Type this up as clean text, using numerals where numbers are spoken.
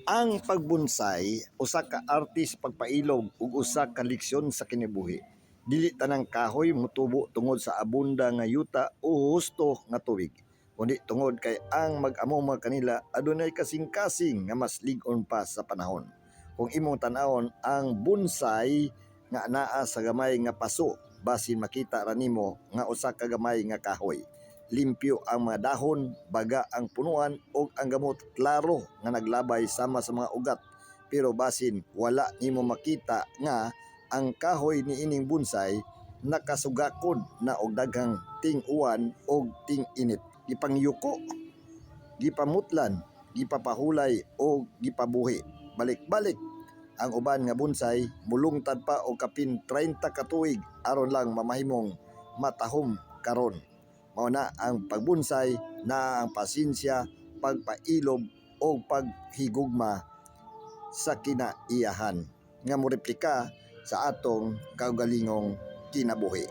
Ang pagbonsai usa ka arte sa pagpailog ug usa ka leksyon sa kinabuhi. Dili tanang kahoy motubo tungod sa abunda nga yuta o husto nga tubig, kundi tungod kay ang mag-amuma kanila adunay kasing-kasing nga mas lig-on pa sa panahon. Kung imong tan-awon ang bonsai nga naa sa gamay nga paso, basin makita ra nimo nga usa ka gamay nga kahoy. Limpyo ang mga dahon, baga ang punuan ug ang gamot klaro nga naglabay sama sa mga ugat. Pero basin wala nimo makita nga ang kahoy ni ining bonsai nakasugakod na og daghang ting-uwan og ting-init. Gipangyuko, gipamutlan, gipapahulay o gipabuhi. Balik-balik ang uban nga bonsai mulungtad pa og kapin 30 ka tuig aron lang mamahimong matahom karon. Mao na ang pagbonsai na ang pasensya, pagpailob o paghigugma sa kinaiyahan nga moreplika sa atong kaugalingong kinabuhi.